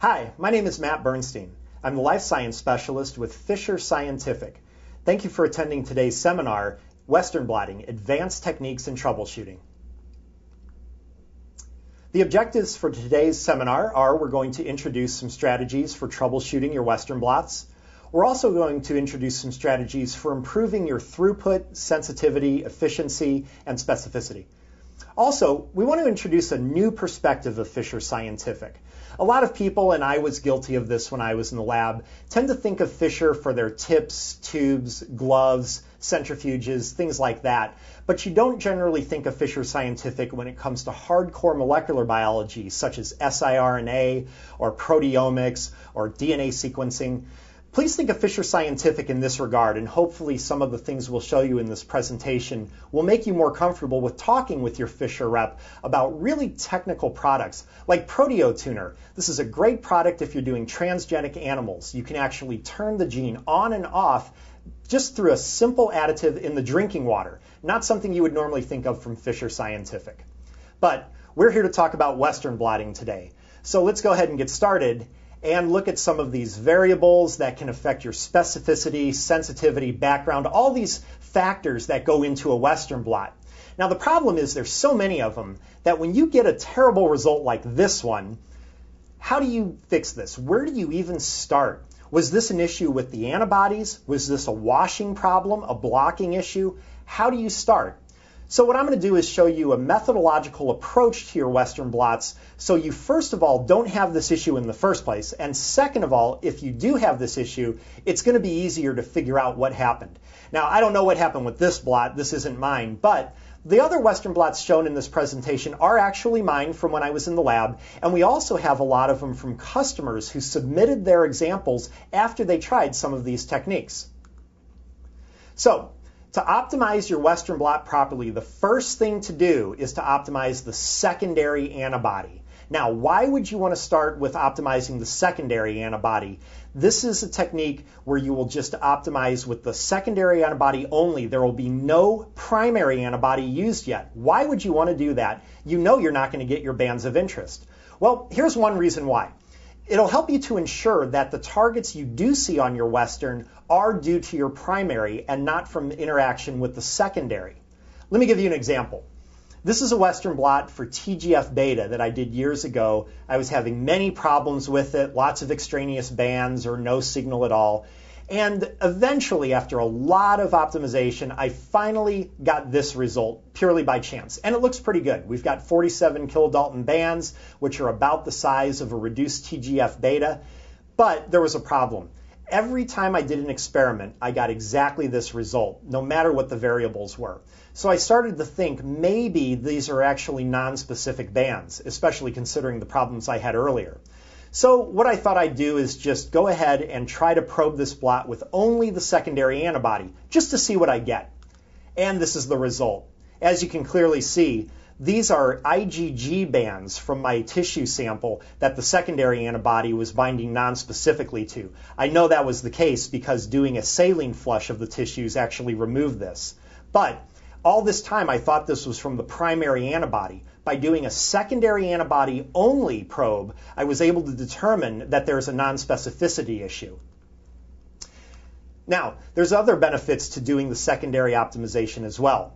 Hi, my name is MattBernstein. I'm the Life Science Specialist with Fisher Scientific. Thank you for attending today's seminar, Western Blotting, Advanced Techniques in Troubleshooting. The objectives for today's seminar are we're going to introduce some strategies for troubleshooting your Western blots. We're also going to introduce some strategies for improving your throughput, sensitivity, efficiency, and specificity. Also, we want to introduce a new perspective of Fisher Scientific. A lot of people, and I was guilty of this when I was in the lab, tend to think of Fisher for their tips, tubes, gloves, centrifuges, things like that. But you don't generally think of Fisher Scientific when it comes to hardcore molecular biology, such as siRNA or proteomics or DNA sequencing. Please think of Fisher Scientific in this regard, and hopefully some of the things we'll show you in this presentation will make you more comfortable with talking with your Fisher rep about really technical products, like ProteoTuner. This is a great product if you're doing transgenic animals. You can actually turn the gene on and off just through a simple additive in the drinking water, not something you would normally think of from Fisher Scientific. But we're here to talk about Western blotting today. So let's go ahead and get started and look at some of these variables that can affect your specificity, sensitivity, background, all these factors that go into a Western blot. Now the problem is there's so many of them that when you get a terrible result like this one, how do you fix this? Where do you even start? Was this an issue with the antibodies? Was this a washing problem, a blocking issue? How do you start? So what I'm going to do is show you a methodological approach to your Western blots so you first of all don't have this issue in the first place, and second of all, if you do have this issue, it's going to be easier to figure out what happened. Now I don't know what happened with this blot, this isn't mine, but the other Western blots shown in this presentation are actually mine from when I was in the lab, and we also have a lot of them from customers who submitted their examples after they tried some of these techniques. So, to optimize your Western blot properly, the first thing to do is to optimize the secondary antibody. Now, why would you want to start with optimizing the secondary antibody? This is a technique where you will just optimize with the secondary antibody only. There will be no primary antibody used yet. Why would you want to do that? You know you're not going to get your bands of interest. Well, here's one reason why. It'll help you to ensure that the targets you do see on your Western are due to your primary and not from interaction with the secondary. Let me give you an example. This is a Western blot for TGF-beta that I did years ago. I was having many problems with it, lots of extraneous bands or no signal at all. And eventually, after a lot of optimization, I finally got this result purely by chance. And it looks pretty good. We've got 47 kilodalton bands, which are about the size of a reduced TGF-beta. But there was a problem. Every time I did an experiment, I got exactly this result, no matter what the variables were. So I started to think maybe these are actually non-specific bands, especially considering the problems I had earlier. So what I thought I'd do is just go ahead and try to probe this blot with only the secondary antibody, just to see what I get. And this is the result. As you can clearly see, these are IgG bands from my tissue sample that the secondary antibody was binding non-specifically to. I know that was the case because doing a saline flush of the tissues actually removed this. But all this time I thought this was from the primary antibody. By doing a secondary antibody only probe, I was able to determine that there's a non-specificity issue. Now, there's other benefits to doing the secondary optimization as well.